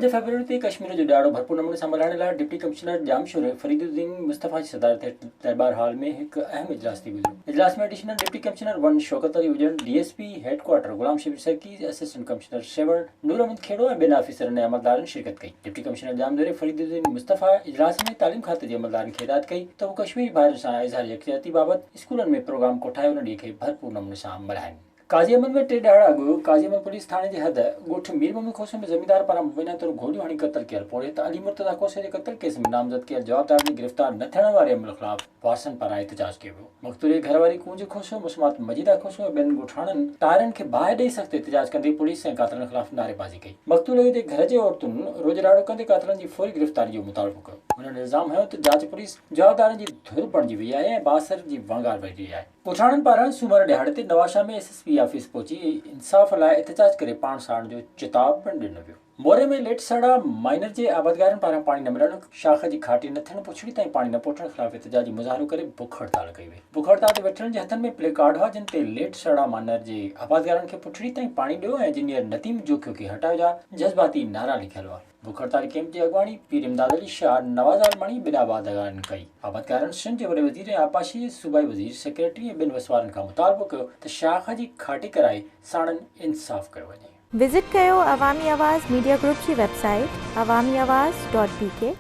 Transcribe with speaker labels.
Speaker 1: 5 February ते कश्मीर जो ॾाढो भरपूर नमूने सां मल्हाइण लाइ डिप्टी कमिश्नर जामशोर फरीदुद्दीन मुस्तफ़ा जी सदारत हेठि दरबार हॉल में एक अहम इजलास थी गुज़रियो। इजलास में additional deputy commissioner 1 Shaukat Ali Hujan, DSP headquarter Ghulam Shabbir Sarki, assistant commissioner 7 Noor Ahmed Khero ऐं ॿिनि ऑफिसरनि ऐं अमलदारनि शिरकत कई। डिप्टी कमिश्नर जामदोरे फरीदुद्दीन मुस्तफ़ा इजलास में तालीम खाते जे अमलदारनि खे हिदायत कई त हू कश्मीरी भाइरनि सां इज़हार यकजहती बाबति स्कूलनि में प्रोग्राम कोठाए उन ॾींहं खे भरपूर नमूने सां मल्हाइनि। काज़ी अहमद में 3 ॾहाड़ा अॻु काज़ी अहमद पुलिस थाणे जे हद ॻोठ मीर मोहम्मद खोसे में ज़मींदार पारां मुबैना तौरु गोलियूं हणी क़त्ल कयल पोड़े त अली मुर्तज़ा खोसे जे क़त्ल केस में नामज़द कयल जवाबदार गिरफ़्तार न थियण वारे अमल ख़िलाफ़ वारसनि पारां एहतजाज कयो वियो। मक़तूल जी घरवारी कूंज खोसो, मुस्मात मजीदा खोसो ऐं ॿियनि ॻोठाणनि तारनि खे बाहि ॾेई सख़्तु एहतजाज कंदे पुलिस ऐं कातिलनि ख़िलाफ़ नारेबाज़ी कई। मक़तूल जे घर जे औरतुनि रोज़राड़ो कंदे कातिलनि जी फौरी गिरफ़्तारी जो मुतालबो कयो। हुननि इल्ज़ाम हयो त जांच पुलिस जवाबदारनि जी धुर बणिजी वई आहे ऐं बासर जी वंगार वही रही आहे। ॻोठाणनि पारां सूमर ॾियारे ते नवाशा में एसएसपी ऑफिस पहुची इंसाफ़ लाइ एहतजाज करे पाण साण जो चिताब पिणु ॾिनो वियो। मोरे में लेटसड़ा माइनर जे आबादगारनि पारां पाणी न मिलण, शाख जी खाटी न थियण, पुछड़ी ताईं पाणी न पहुचण ख़िलाफ़ एहतजाजी मुज़ाहिरो करे बुख हड़ताल कई वई। बुख हड़ताल ते वेठलनि जे हथनि में प्ले कार्ड हुआ जिन ते लेटसड़ा माइनर जे आबादगारनि खे पुछड़ी ताईं पाणी ॾियो ऐं इंजीनियर नतीम जोखियो खे हटायो जा जज़्बाती नारा लिखियल हुआ। बुख हड़ताल कैंप जी अॻवानी पीर इमदाद अली शाह, नवाज़ आलमणी ॿिनि आबादगारनि कई। आबादगारनि सिंध जे वॾे वज़ीर ऐं आपाशी सूबाई वज़ीर सेक्रेटरी ऐं ॿिनि वसवारनि खां मुतालबो कयो त शाख जी खाटी कराए साणनि इंसाफ़ कयो वञे।
Speaker 2: विज़िट कयो अवामी आवाज़ मीडिया ग्रुप जी वेबसाइट awamiawaz.pk